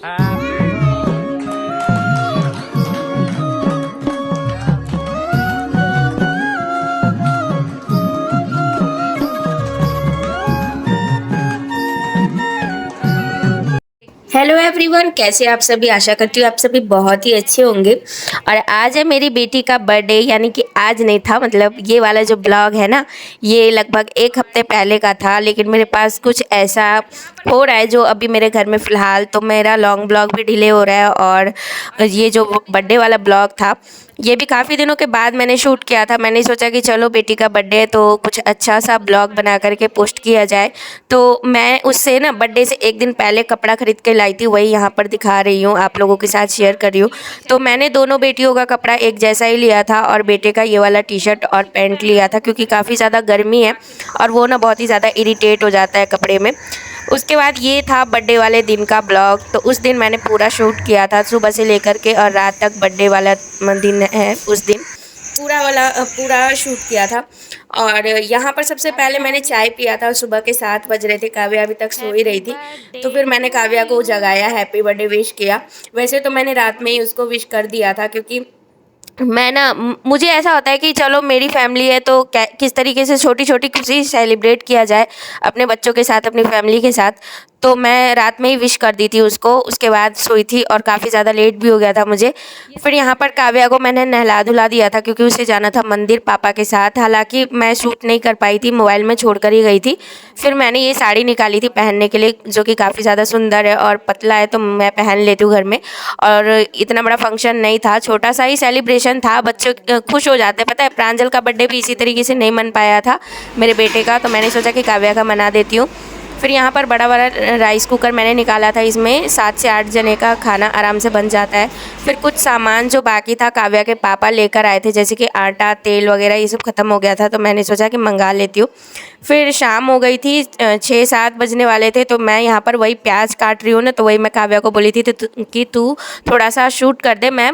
Hello everyone, कैसे आप सभी। आशा करती हूँ आप सभी बहुत ही अच्छे होंगे। और आज है मेरी बेटी का बर्थडे, यानी कि आज नहीं था, मतलब ये वाला जो ब्लॉग है ना, ये लगभग एक हफ्ते पहले का था। लेकिन मेरे पास कुछ ऐसा हो रहा है जो अभी मेरे घर में फ़िलहाल तो मेरा लॉन्ग ब्लॉग भी डिले हो रहा है। और ये जो बर्थडे वाला ब्लॉग था, ये भी काफ़ी दिनों के बाद मैंने शूट किया था। मैंने सोचा कि चलो बेटी का बर्थडे है तो कुछ अच्छा सा ब्लॉग बना करके पोस्ट किया जाए। तो मैं उससे ना बर्थडे से एक दिन पहले कपड़ा खरीद के लाई थी, वही यहाँ पर दिखा रही हूँ, आप लोगों के साथ शेयर कर रही हूँ। तो मैंने दोनों बेटियों का कपड़ा एक जैसा ही लिया था और बेटे का ये वाला टी शर्ट और पैंट लिया था, क्योंकि काफ़ी ज़्यादा गर्मी है और वो ना बहुत ही ज़्यादा इरिटेट हो जाता है कपड़े में। उसके बाद ये था बर्थडे वाले दिन का ब्लॉग। तो उस दिन मैंने पूरा शूट किया था, सुबह से लेकर के और रात तक बर्थडे वाला दिन है, उस दिन पूरा शूट किया था। और यहाँ पर सबसे पहले मैंने चाय पिया था। सुबह के 7 बज रहे थे, काव्या अभी तक सो ही रही थी। तो फिर मैंने काव्या को जगाया, हैप्पी बर्थडे विश किया। वैसे तो मैंने रात में ही उसको विश कर दिया था, क्योंकि मैं ना मुझे ऐसा होता है कि चलो मेरी फैमिली है तो किस तरीके से छोटी छोटी खुशी सेलिब्रेट किया जाए अपने बच्चों के साथ, अपनी फैमिली के साथ। तो मैं रात में ही विश कर दी थी उसको, उसके बाद सोई थी और काफ़ी ज़्यादा लेट भी हो गया था मुझे। फिर यहाँ पर काव्या को मैंने नहला धुला दिया था, क्योंकि उसे जाना था मंदिर पापा के साथ। हालांकि मैं शूट नहीं कर पाई थी, मोबाइल में छोड़ कर ही गई थी। फिर मैंने ये साड़ी निकाली थी पहनने के लिए, जो कि काफ़ी ज़्यादा सुंदर है और पतला है, तो मैं पहन लेती हूँ घर में। और इतना बड़ा फंक्शन नहीं था, छोटा सा ही सेलिब्रेशन था। बच्चे खुश हो जाते हैं, पता है। प्रांजल का बर्थडे भी इसी तरीके से नहीं मन पाया था मेरे बेटे का, तो मैंने सोचा कि काव्या का मना देती हूँ। फिर यहाँ पर बड़ा बड़ा राइस कुकर मैंने निकाला था, इसमें 7 से 8 जने का खाना आराम से बन जाता है। फिर कुछ सामान जो बाकी था काव्या के पापा लेकर आए थे, जैसे कि आटा, तेल वगैरह, ये सब ख़त्म हो गया था, तो मैंने सोचा कि मंगा लेती हूँ। फिर शाम हो गई थी, 6-7 बजने वाले थे। तो मैं यहाँ पर वही प्याज काट रही हूँ ना, तो वही मैं काव्या को बोली थी कि तू थोड़ा सा शूट कर दे। मैं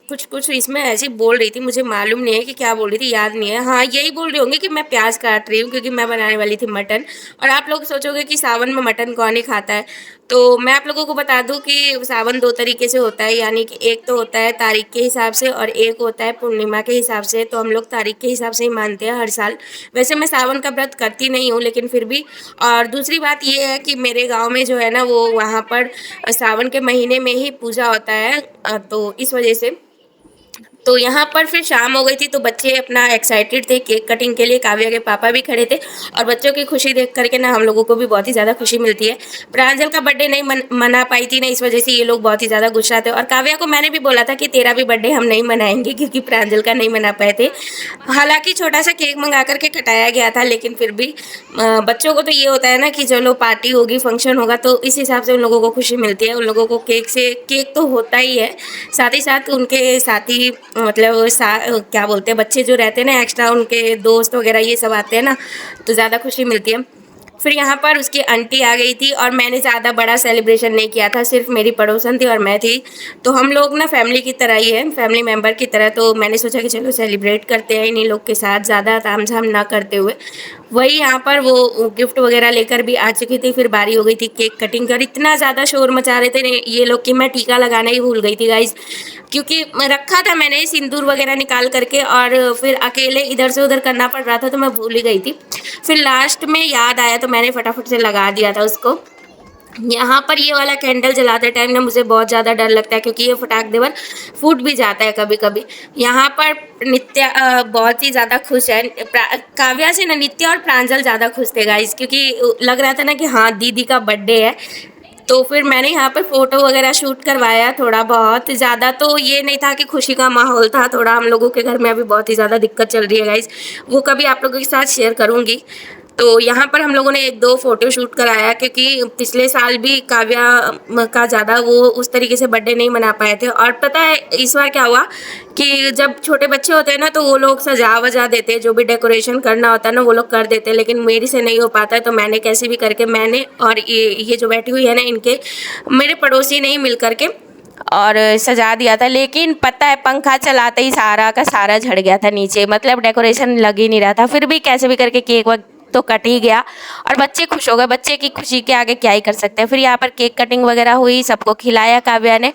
कुछ कुछ इसमें ऐसी बोल रही थी, मुझे मालूम नहीं है कि क्या बोल रही थी, याद नहीं है। हाँ, यही बोल रही होंगी कि मैं प्याज काट रही हूँ, क्योंकि मैं बनाने वाली थी मटन। और आप लोग सोचोगे कि सावन में मटन कौन ही खाता है। तो मैं आप लोगों को बता दूं कि सावन 2 तरीके से होता है, यानी कि एक तो होता है तारीख के हिसाब से और एक होता है पूर्णिमा के हिसाब से। तो हम लोग तारीख के हिसाब से ही मानते हैं हर साल। वैसे मैं सावन का व्रत करती नहीं हूँ, लेकिन फिर भी। और दूसरी बात ये है कि मेरे गाँव में जो है ना, वो वहाँ पर सावन के महीने में ही पूजा होता है, तो इस वजह से। तो यहाँ पर फिर शाम हो गई थी, तो बच्चे अपना एक्साइटेड थे केक कटिंग के लिए। काव्या के पापा भी खड़े थे और बच्चों की खुशी देख करके ना हम लोगों को भी बहुत ही ज़्यादा खुशी मिलती है। प्रांजल का बर्थडे नहीं मना पाई थी ना, इस वजह से ये लोग बहुत ही ज़्यादा गुस्सा थे। और काव्या को मैंने भी बोला था कि तेरा भी बर्थडे हम नहीं मनाएंगे, क्योंकि प्रांजल का नहीं मना पाए थे। हालांकि छोटा सा केक मंगा करके कटाया गया था, लेकिन फिर भी बच्चों को तो ये होता है ना कि चलो पार्टी होगी, फंक्शन होगा, तो इस हिसाब से उन लोगों को खुशी मिलती है। उन लोगों को केक तो होता ही है, साथ ही साथ उनके साथी, मतलब क्या बोलते हैं, बच्चे जो रहते हैं ना एक्स्ट्रा, उनके दोस्त वगैरह ये सब आते हैं ना, तो ज़्यादा खुशी मिलती है। फिर यहाँ पर उसकी आंटी आ गई थी और मैंने ज़्यादा बड़ा सेलिब्रेशन नहीं किया था, सिर्फ मेरी पड़ोसन थी और मैं थी। तो हम लोग ना फैमिली की तरह ही है, फैमिली मेम्बर की तरह। तो मैंने सोचा कि चलो सेलिब्रेट करते हैं इन्हीं लोग के साथ, ज़्यादा तामझाम ना करते हुए। वही यहाँ पर वो गिफ्ट वगैरह लेकर भी आ चुकी थी। फिर बारी हो गई थी केक कटिंग कर। इतना ज़्यादा शोर मचा रहे थे ये लोग कि मैं टीका लगाना ही भूल गई थी गाइज, क्योंकि रखा था मैंने सिंदूर वगैरह निकाल करके, और फिर अकेले इधर से उधर करना पड़ रहा था, तो मैं भूल ही गई थी। फिर लास्ट में याद आया तो मैंने फटाफट से लगा दिया था उसको। यहाँ पर ये वाला कैंडल जलाते टाइम ना मुझे बहुत ज़्यादा डर लगता है, क्योंकि ये फटाक देवर फूट भी जाता है कभी कभी। यहाँ पर नित्या बहुत ही ज़्यादा खुश है। काव्या से ना नित्या और प्रांजल ज़्यादा खुश थे गाइस, क्योंकि लग रहा था ना कि हाँ दीदी का बर्थडे है। तो फिर मैंने यहाँ पर फ़ोटो वगैरह शूट करवाया थोड़ा बहुत। ज़्यादा तो ये नहीं था कि खुशी का माहौल था, थोड़ा हम लोगों के घर में अभी बहुत ही ज़्यादा दिक्कत चल रही है गाइस, वो कभी आप लोगों के साथ शेयर करूँगी। तो यहाँ पर हम लोगों ने 1-2 फ़ोटो शूट कराया, क्योंकि पिछले साल भी काव्या का ज़्यादा वो उस तरीके से बर्थडे नहीं मना पाए थे। और पता है इस बार क्या हुआ कि जब छोटे बच्चे होते हैं ना, तो वो लोग सजा वजा देते हैं, जो भी डेकोरेशन करना होता है ना वो लोग कर देते हैं, लेकिन मेरी से नहीं हो पाता है। तो मैंने कैसे भी करके, मैंने और ये जो बैठी हुई है ना, इनके मेरे पड़ोसी नहीं मिल करके और सजा दिया था। लेकिन पता है पंखा चलाते ही सारा का सारा झड़ गया था नीचे, मतलब डेकोरेशन लग ही नहीं रहा था। फिर भी कैसे भी करके केक तो कट ही गया और बच्चे खुश हो गए। बच्चे की खुशी के आगे क्या ही कर सकते हैं। फिर यहाँ पर केक कटिंग वगैरह हुई, सबको खिलाया काव्या ने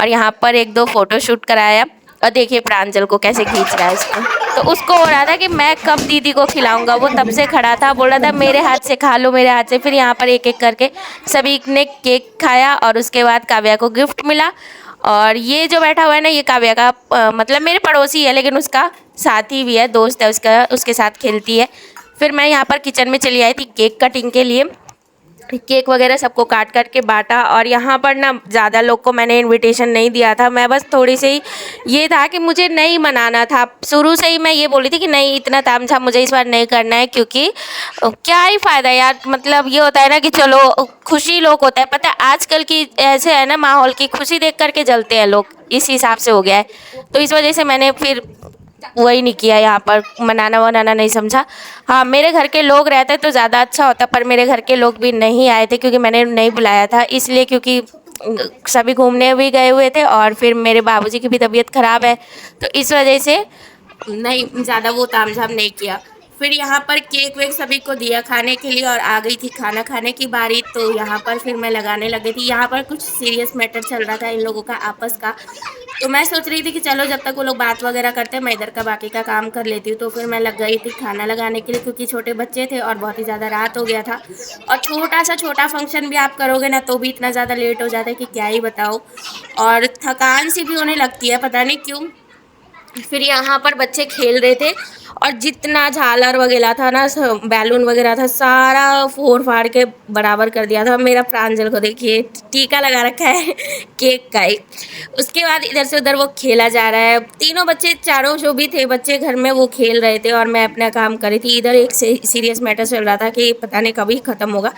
और यहाँ पर एक दो फोटो शूट कराया। और देखिए प्रांजल को कैसे खींच रहा है उसको, तो उसको हो रहा था कि मैं कब दीदी को खिलाऊंगा। वो तब से खड़ा था, बोल रहा था मेरे हाथ से खा लो, मेरे हाथ से। फिर यहाँ पर एक एक करके सभी ने केक खाया और उसके बाद काव्या को गिफ्ट मिला। और ये जो बैठा हुआ है ना, ये काव्या का मतलब मेरे पड़ोसी है, लेकिन उसका साथी भी है, दोस्त है उसका, उसके साथ खेलती है। फिर मैं यहाँ पर किचन में चली आई थी केक कटिंग के लिए। केक वगैरह सबको काट काट के बांटा और यहाँ पर ना ज़्यादा लोग को मैंने इनविटेशन नहीं दिया था। मैं बस थोड़ी सी ये था कि मुझे नहीं मनाना था। शुरू से ही मैं ये बोली थी कि नहीं, इतना तामझाम मुझे इस बार नहीं करना है, क्योंकि क्या ही फ़ायदा यार। मतलब ये होता है ना कि चलो खुशी लोग होता है, पता है आजकल की ऐसे है ना माहौल की, खुशी देख करके जलते हैं लोग, इस हिसाब से हो गया है। तो इस वजह से मैंने फिर वही नहीं किया, यहाँ पर मनाना वनाना नहीं समझा। हाँ, मेरे घर के लोग रहते तो ज़्यादा अच्छा होता, पर मेरे घर के लोग भी नहीं आए थे क्योंकि मैंने नहीं बुलाया था, इसलिए क्योंकि सभी घूमने भी गए हुए थे और फिर मेरे बाबूजी की भी तबीयत ख़राब है, तो इस वजह से नहीं ज़्यादा वो तामझाम नहीं किया। फिर यहाँ पर केक वेक सभी को दिया खाने के लिए और आ गई थी खाना खाने की बारी। तो यहाँ पर फिर मैं लगाने लगी थी। यहाँ पर कुछ सीरियस मैटर चल रहा था इन लोगों का आपस का, तो मैं सोच रही थी कि चलो जब तक वो लोग बात वगैरह करते हैं मैं इधर का बाकी का काम कर लेती हूँ। तो फिर मैं लग गई थी खाना लगाने के लिए, क्योंकि छोटे बच्चे थे और बहुत ही ज़्यादा रात हो गया था। और छोटा फंक्शन भी आप करोगे ना तो भी इतना ज़्यादा लेट हो जाता है कि क्या ही बताओ, और थकान सी भी होने लगती है, पता नहीं क्यों। फिर यहाँ पर बच्चे खेल रहे थे और जितना झालर वगैरह था ना, बैलून वगैरह था, सारा फोड़ फाड़ के बराबर कर दिया था। मेरा प्रांजल को देखिए टीका लगा रखा है केक का ही। उसके बाद इधर से उधर वो खेला जा रहा है। तीनों बच्चे, चारों जो भी थे बच्चे घर में, वो खेल रहे थे और मैं अपना काम कर रही थी। इधर एक सीरियस मैटर चल रहा था कि पता नहीं कभी ख़त्म होगा।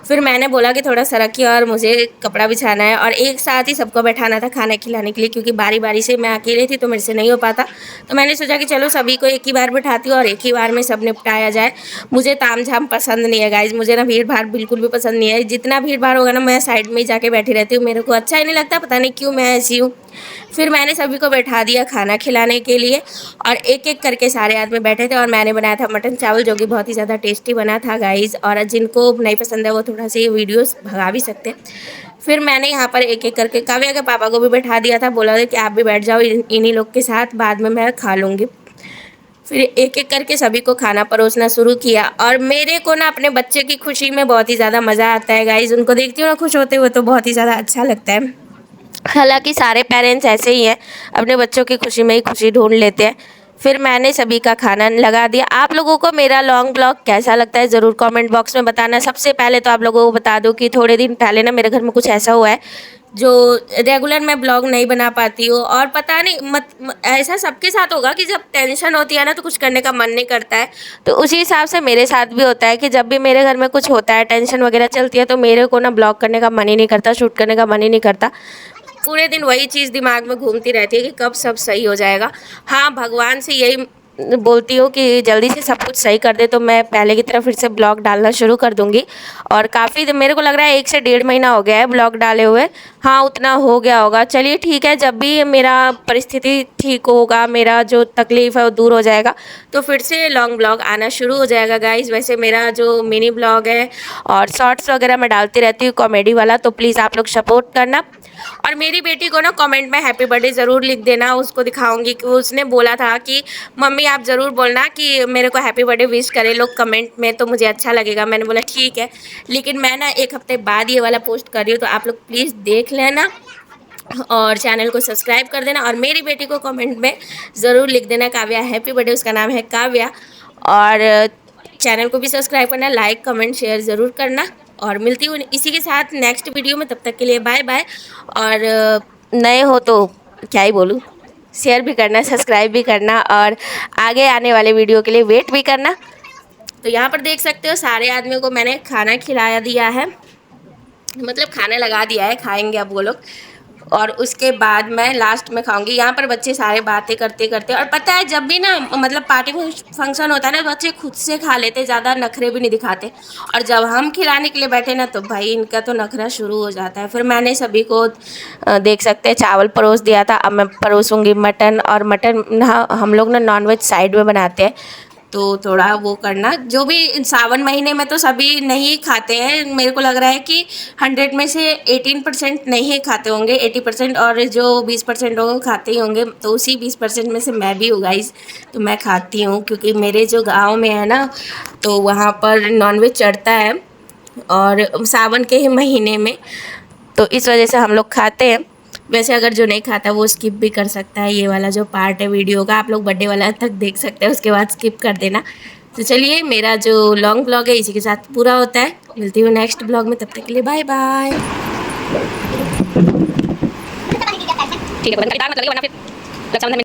फिर मैंने बोला कि थोड़ा सरकिए और मुझे कपड़ा बिछाना है और एक साथ ही सबको बैठाना था खाना खिलाने के लिए, क्योंकि बारी बारी से मैं अकेले थी तो मेरे से नहीं हो पाता। तो मैंने सोचा कि चलो सभी को एक ही बार बिठाती हूँ और एक ही बार में सब निपटाया जाए। मुझे तामझाम पसंद नहीं है गाइज, मुझे ना भीड़ भाड़ बिल्कुल भी पसंद नहीं है। जितना भीड़ भाड़ होगा ना मैं साइड में ही जाके बैठी रहती हूँ, मेरे को अच्छा ही नहीं लगता, पता नहीं क्यों मैं ऐसी हूँ। फिर मैंने सभी को बैठा दिया खाना खिलाने के लिए और एक एक करके सारे आदमी बैठे थे और मैंने बनाया था मटन चावल, जो कि बहुत ही ज़्यादा टेस्टी बना था गाइज। और जिनको नहीं पसंद है वो थोड़ा सा ये वीडियोस भगा भी सकते हैं। फिर मैंने यहाँ पर एक एक करके काव्या के पापा को भी बैठा दिया था, बोला था कि आप भी बैठ जाओ इन्हीं लोग के साथ, बाद में मैं खा लूँगी। फिर एक एक करके सभी को खाना परोसना शुरू किया और मेरे को ना अपने बच्चे की खुशी में बहुत ही ज़्यादा मज़ा आता है गाइज। उनको देखती हूँ ना खुश होते हुए तो बहुत ही ज़्यादा अच्छा लगता है। हालांकि सारे पेरेंट्स ऐसे ही हैं, अपने बच्चों की खुशी में ही खुशी ढूंढ लेते हैं। फिर मैंने सभी का खाना लगा दिया। आप लोगों को मेरा लॉन्ग ब्लॉग कैसा लगता है ज़रूर कमेंट बॉक्स में बताना। सबसे पहले तो आप लोगों को बता दूं कि थोड़े दिन पहले ना मेरे घर में कुछ ऐसा हुआ है जो रेगुलर मैं ब्लॉग नहीं बना पाती हूँ, और पता नहीं ऐसा सबके साथ होगा कि जब टेंशन होती है ना तो कुछ करने का मन नहीं करता है। तो उसी हिसाब से मेरे साथ भी होता है कि जब भी मेरे घर में कुछ होता है, टेंशन वगैरह चलती है, तो मेरे को ना ब्लॉग करने का मन ही नहीं करता, शूट करने का मन ही नहीं करता। पूरे दिन वही चीज़ दिमाग में घूमती रहती है कि कब सब सही हो जाएगा। हाँ, भगवान से यही बोलती हूँ कि जल्दी से सब कुछ सही कर दे तो मैं पहले की तरह फिर से ब्लॉग डालना शुरू कर दूँगी। और काफ़ी मेरे को लग रहा है 1 से 1.5 महीना हो गया है ब्लॉग डाले हुए। हाँ, उतना हो गया होगा। चलिए ठीक है, जब भी मेरा परिस्थिति ठीक होगा, मेरा जो तकलीफ़ है वो दूर हो जाएगा, तो फिर से लॉन्ग ब्लॉग आना शुरू हो जाएगा गाइज़। वैसे मेरा जो मिनी ब्लॉग है और शॉर्ट्स वगैरह मैं डालती रहती हूँ कॉमेडी वाला, तो प्लीज़ आप लोग सपोर्ट करना। और मेरी बेटी को ना कमेंट में हैप्पी बर्थडे ज़रूर लिख देना, उसको दिखाऊंगी कि उसने बोला था कि मम्मी आप ज़रूर बोलना कि मेरे को हैप्पी बर्थडे विश करे लोग कमेंट में, तो मुझे अच्छा लगेगा। मैंने बोला ठीक है, लेकिन मैं ना 1 हफ्ते बाद ये वाला पोस्ट कर रही हूँ, तो आप लोग प्लीज़ देख लेना और चैनल को सब्सक्राइब कर देना। और मेरी बेटी को कमेंट में ज़रूर लिख देना काव्या हैप्पी बर्थडे, उसका नाम है काव्या। और चैनल को भी सब्सक्राइब करना, लाइक कमेंट शेयर ज़रूर करना। और मिलती हूँ इसी के साथ नेक्स्ट वीडियो में, तब तक के लिए बाय बाय। और नए हो तो क्या ही बोलूँ, शेयर भी करना, सब्सक्राइब भी करना और आगे आने वाले वीडियो के लिए वेट भी करना। तो यहाँ पर देख सकते हो सारे आदमियों को मैंने खाना खिलाया दिया है, मतलब खाने लगा दिया है, खाएंगे अब वो लोग। और उसके बाद मैं लास्ट में खाऊंगी। यहाँ पर बच्चे सारे बातें करते करते, और पता है जब भी ना मतलब पार्टी फंक्शन होता है ना, बच्चे खुद से खा लेते, ज़्यादा नखरे भी नहीं दिखाते। और जब हम खिलाने के लिए बैठे ना तो भाई इनका तो नखरा शुरू हो जाता है। फिर मैंने सभी को देख सकते हैं चावल परोस दिया था। अब मैं परोसूँगी मटन, और मटन हम लोग ना नॉनवेज साइड में बनाते हैं, तो थोड़ा वो करना। जो भी सावन महीने में तो सभी नहीं खाते हैं, मेरे को लग रहा है कि 100 में से 18% नहीं खाते होंगे, 80%, और जो 20% होंगे खाते ही होंगे। तो उसी 20% में से मैं भी हूँ गाइस। तो मैं खाती हूँ क्योंकि मेरे जो गांव में है ना, तो वहाँ पर नॉनवेज चढ़ता है और सावन के ही महीने में, तो इस वजह से हम लोग खाते हैं। वैसे अगर जो नहीं खाता वो स्किप भी कर सकता है, ये वाला जो पार्ट है वीडियो का आप लोग बर्थडे वाला तक देख सकते हैं, उसके बाद स्किप कर देना। तो चलिए, मेरा जो लॉन्ग ब्लॉग है इसी के साथ पूरा होता है। मिलती हूँ नेक्स्ट ब्लॉग में, तब तक के लिए बाय बाय। ठीक है, बंद कर, मत लगे वरना फिर रक्षाबंधन में